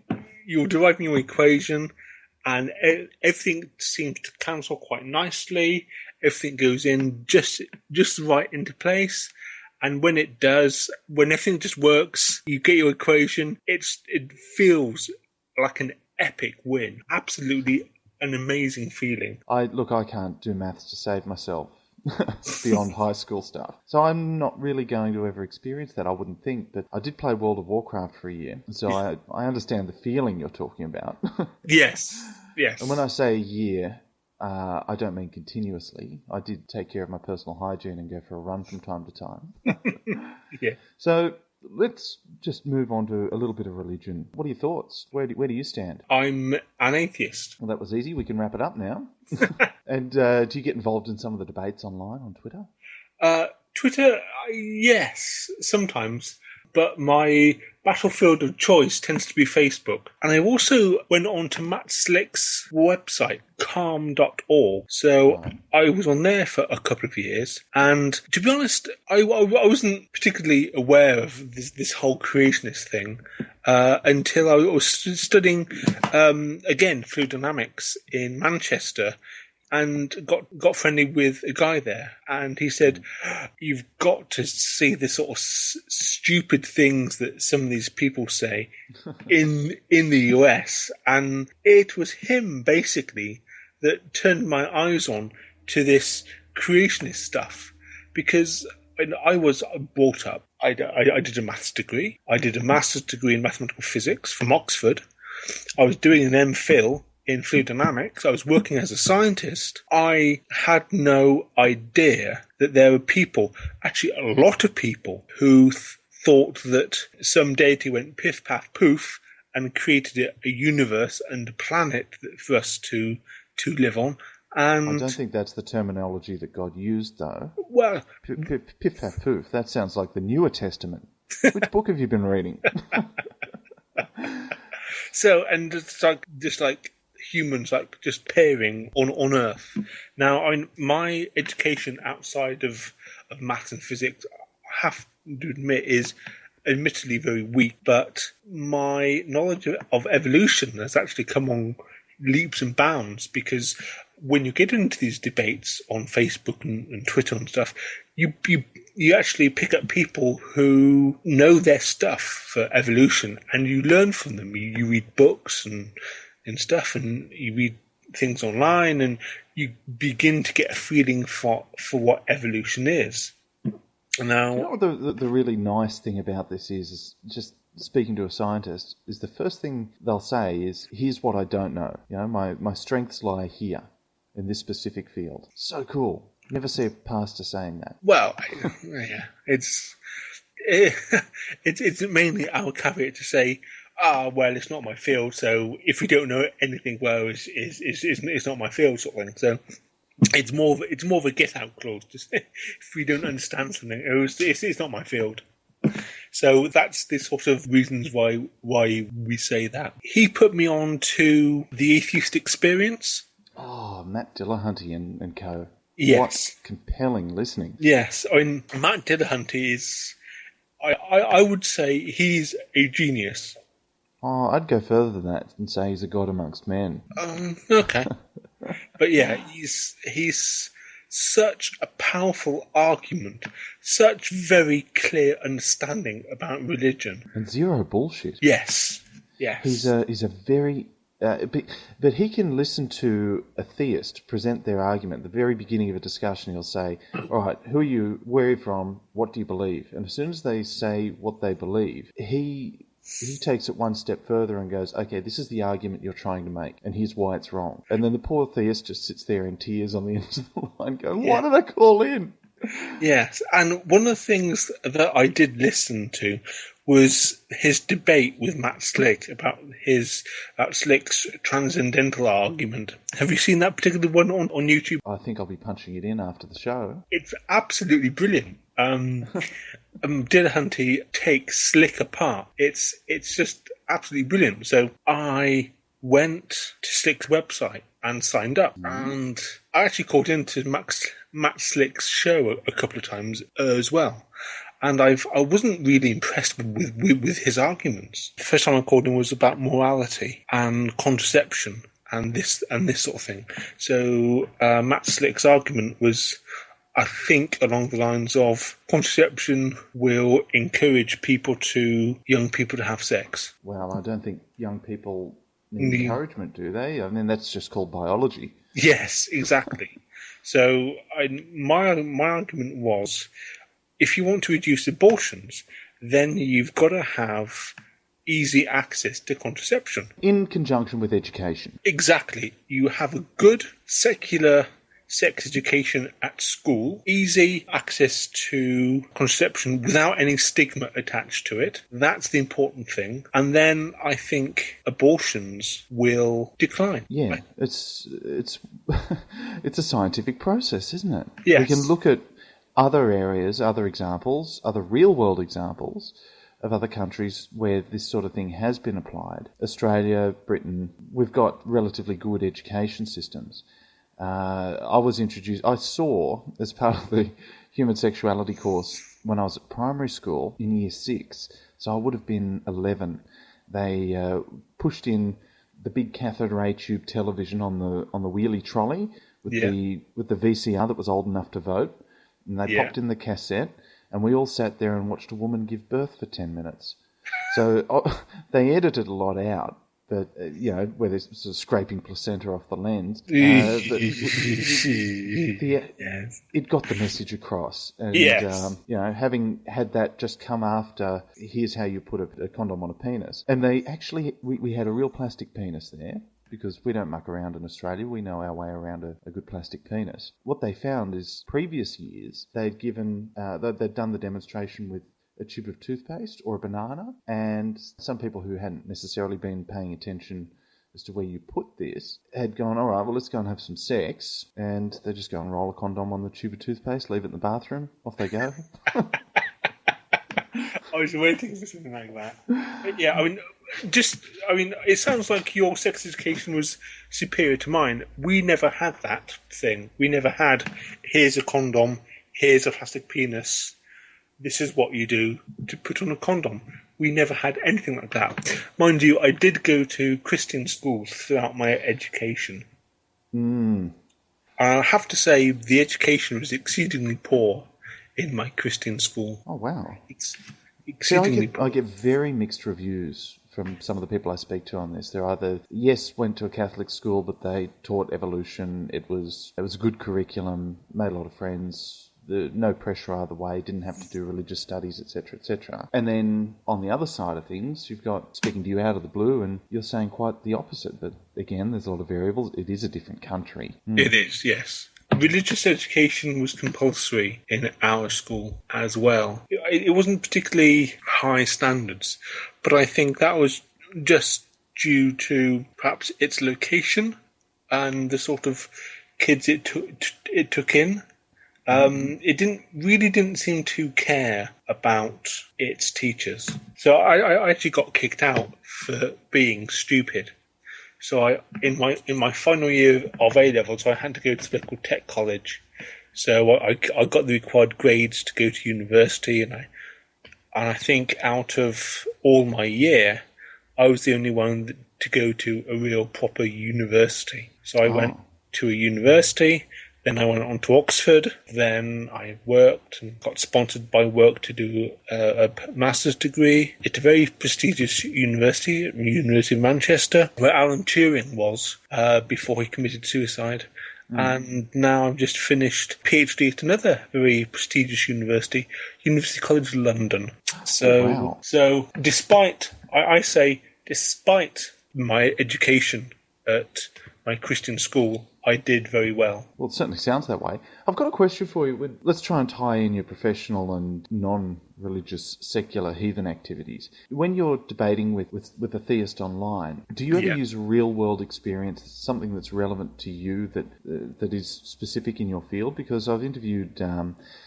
Speaker 7: deriving your equation and everything seems to cancel quite nicely. Everything goes in just right into place. And when it does, when everything just works, you get your equation, it feels like an epic win. Absolutely an amazing feeling.
Speaker 2: I can't do maths to save myself beyond high school stuff. So I'm not really going to ever experience that, I wouldn't think. But I did play World of Warcraft for a year, so I understand the feeling you're talking about.
Speaker 7: Yes.
Speaker 2: And when I say a year, I don't mean continuously. I did take care of my personal hygiene and go for a run from time to time.
Speaker 7: Yeah.
Speaker 2: So let's just move on to a little bit of religion. What are your thoughts? Where do you stand?
Speaker 7: I'm an atheist.
Speaker 2: Well, that was easy. We can wrap it up now. And do you get involved in some of the debates online on Twitter?
Speaker 7: Twitter, yes, sometimes. But my battlefield of choice tends to be Facebook. And I also went on to Matt Slick's website, calm.org. So I was on there for a couple of years. And to be honest, I wasn't particularly aware of this whole creationist thing until I was studying, again, fluid dynamics in Manchester and got friendly with a guy there. And he said, you've got to see the sort of stupid things that some of these people say in the US. And it was him, basically, that turned my eyes on to this creationist stuff. Because I was brought up, I did a maths degree. I did a master's degree in mathematical physics from Oxford. I was doing an MPhil in fluid dynamics. I was working as a scientist. I had no idea that there were people, actually a lot of people, who thought that some deity went piff, paff, poof and created a universe and a planet for us to live on. And
Speaker 2: I don't think that's the terminology that God used, though.
Speaker 7: Well,
Speaker 2: piff, paff, poof. That sounds like the Newer Testament. Which book have you been reading?
Speaker 7: So, and it's just like humans, like just pairing on Earth. Now, my education outside of maths and physics, I have to admit, is admittedly very weak, but my knowledge of evolution has actually come on leaps and bounds, because when you get into these debates on Facebook and Twitter and stuff, you actually pick up people who know their stuff for evolution, and you learn from them. You read books and stuff, and you read things online, and you begin to get a feeling for what evolution is. Now,
Speaker 2: you know, the really nice thing about this is just speaking to a scientist, is the first thing they'll say is, here's what I don't know. You know, my strengths lie here in this specific field. So cool. Never see a pastor saying that.
Speaker 7: Well, yeah, it's mainly our caveat to say, well, it's not my field, so if we don't know anything, well, it's not my field, sort of thing. So it's more of a get out clause. Just if we don't understand something, it's not my field. So that's the sort of reasons why we say that. He put me on to the Atheist Experience.
Speaker 2: Oh, Matt Dillahunty and co.
Speaker 7: Yes.
Speaker 2: What compelling listening.
Speaker 7: Yes. I mean, Matt Dillahunty is, I would say he's a genius.
Speaker 2: Oh, I'd go further than that and say he's a god amongst men.
Speaker 7: Okay. But yeah, he's such a powerful argument, such very clear understanding about religion.
Speaker 2: And zero bullshit.
Speaker 7: Yes.
Speaker 2: He's a very... but he can listen to a theist present their argument. At the very beginning of a discussion, he'll say, all right, who are you, where are you from, what do you believe? And as soon as they say what they believe, he takes it one step further and goes, okay, this is the argument you're trying to make, and here's why it's wrong. And then the poor theist just sits there in tears on the end of the line going, why did I call in?
Speaker 7: Yes, and one of the things that I did listen to was his debate with Matt Slick about Slick's transcendental argument. Have you seen that particular one on YouTube?
Speaker 2: I think I'll be punching it in after the show.
Speaker 7: It's absolutely brilliant. Dillahunty takes Slick apart. It's just absolutely brilliant. So I went to Slick's website and signed up, and I actually called into Matt Slick's show a couple of times as well. And I wasn't really impressed with his arguments. The first time I called him was about morality and contraception and this sort of thing. So Matt Slick's argument was, I think, along the lines of contraception will encourage young people to have sex.
Speaker 2: Well, I don't think young people need encouragement, do they? I mean, that's just called biology.
Speaker 7: Yes, exactly. So my argument was, if you want to reduce abortions, then you've got to have easy access to contraception.
Speaker 2: In conjunction with education.
Speaker 7: Exactly. You have a good secular sex education at school, easy access to contraception without any stigma attached to it. That's the important thing. And then I think abortions will decline.
Speaker 2: Yeah, it's it's a scientific process, isn't it?
Speaker 7: Yes.
Speaker 2: We can look at other areas, other examples, other real-world examples of other countries where this sort of thing has been applied. Australia, Britain, we've got relatively good education systems. I saw, as part of the human sexuality course when I was at primary school in year 6, so I would have been 11, they pushed in the big cathode ray tube television on the wheelie trolley with the VCR that was old enough to vote, and they popped in the cassette, and we all sat there and watched a woman give birth for 10 minutes. So they edited a lot out, but where they're sort of scraping placenta off the lens. But it got the message across. And, having had that just come after, here's how you put a condom on a penis. And they actually, we had a real plastic penis there, because we don't muck around in Australia. We know our way around a good plastic penis. What they found is previous years, they'd done the demonstration with a tube of toothpaste or a banana, and some people who hadn't necessarily been paying attention as to where you put this had gone, all right, well, let's go and have some sex, and they just go and roll a condom on the tube of toothpaste, leave it in the bathroom, off they go.
Speaker 7: I was waiting for something like that. But yeah, it sounds like your sex education was superior to mine. We never had that thing. We never had, here's a condom, here's a plastic penis, this is what you do to put on a condom. We never had anything like that. Mind you, I did go to Christian schools throughout my education. I have to say, the education was exceedingly poor in my Christian school.
Speaker 2: Oh, wow.
Speaker 7: Exceedingly poor.
Speaker 2: I get very mixed reviews from some of the people I speak to on this. They're either, went to a Catholic school, but they taught evolution. It was a good curriculum, made a lot of friends. No pressure either way, didn't have to do religious studies, etc., etc. And then on the other side of things, you've got speaking to you out of the blue, and you're saying quite the opposite. But again, there's a lot of variables. It is a different country.
Speaker 7: It is, yes. Religious education was compulsory in our school as well. It wasn't particularly high standards, but I think that was just due to perhaps its location and the sort of kids it took in. It didn't seem to care about its teachers. So I actually got kicked out for being stupid. So in my final year of A levels, I had to go to the local tech college. So I got the required grades to go to university, and I think out of all my year, I was the only one to go to a real proper university. So I went to a university. Then I went on to Oxford. Then I worked and got sponsored by work to do a master's degree at a very prestigious university, University of Manchester, where Alan Turing was before he committed suicide. And now I've just finished PhD at another very prestigious university, University College London. So despite my education at my Christian school, I did very well.
Speaker 2: Well, it certainly sounds that way. I've got a question for you. Let's try and tie in your professional and non-religious secular heathen activities. When you're debating with a theist online, do you ever use real-world experience, something that's relevant to you that is specific in your field? Because I've interviewed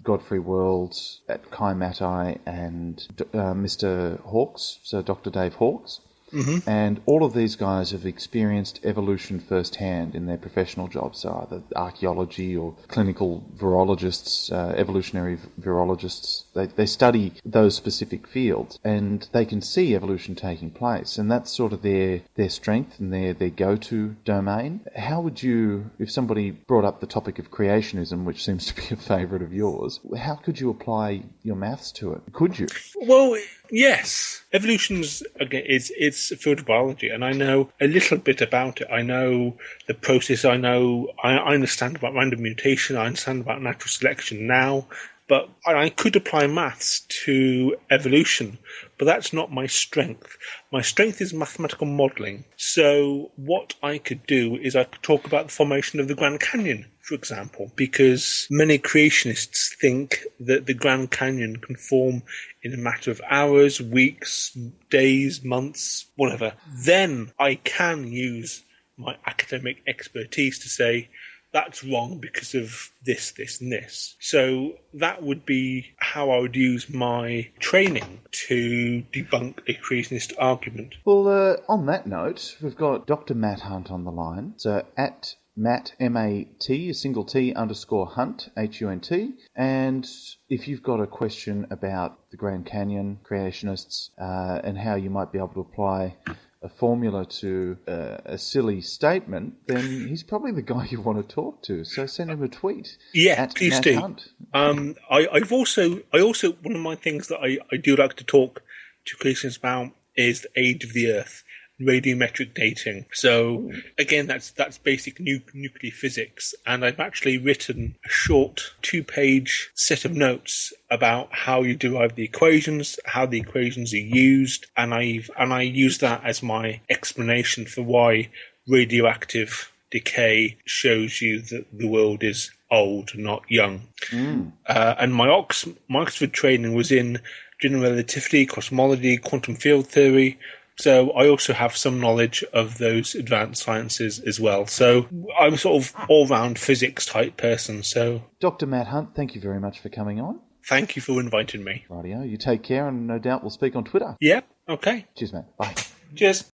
Speaker 2: Godfrey World at Kai Matai and Mr. Hawkes, so Dr. Dave Hawkes. Mm-hmm. And all of these guys have experienced evolution firsthand in their professional jobs, so either archaeology or clinical virologists, evolutionary virologists. They study those specific fields, and they can see evolution taking place, and that's sort of their strength and their go-to domain. How would you, if somebody brought up the topic of creationism, which seems to be a favourite of yours, how could you apply your maths to it? Could you?
Speaker 7: Well, yes. Evolution's, again, it's a field of biology, and I know a little bit about it. I know the process. I understand about random mutation. I understand about natural selection now. But I could apply maths to evolution, but that's not my strength. My strength is mathematical modelling. So what I could do is I could talk about the formation of the Grand Canyon, for example, because many creationists think that the Grand Canyon can form in a matter of hours, weeks, days, months, whatever. Then I can use my academic expertise to say, that's wrong because of this, this, and this. So that would be how I would use my training to debunk a creationist argument.
Speaker 2: Well, on that note, we've got Dr. Matt Hunt on the line. So at Matt, M-A-T, a single T, _ Hunt, H-U-N-T. And if you've got a question about the Grand Canyon, creationists, and how you might be able to apply a formula to a silly statement, then he's probably the guy you want to talk to. So send him a tweet.
Speaker 7: Yeah,
Speaker 2: at
Speaker 7: please
Speaker 2: Matt
Speaker 7: do.
Speaker 2: Hunt.
Speaker 7: I also one of my things that I do like to talk to Christians about is the age of the Earth, radiometric dating. So again, that's basic nuclear physics, and I've actually written a short 2-page set of notes about how you derive the equations, how the equations are used, and I use that as my explanation for why radioactive decay shows you that the world is old, not young. And my Oxford training was in general relativity, cosmology, quantum field theory. So I also have some knowledge of those advanced sciences as well. So I'm sort of all-round physics type person. So
Speaker 2: Dr. Matt Hunt, thank you very much for coming on.
Speaker 7: Thank you for inviting me.
Speaker 2: Rightio, you take care, and no doubt we'll speak on Twitter.
Speaker 7: Yep, okay.
Speaker 2: Cheers, mate. Bye.
Speaker 7: Cheers.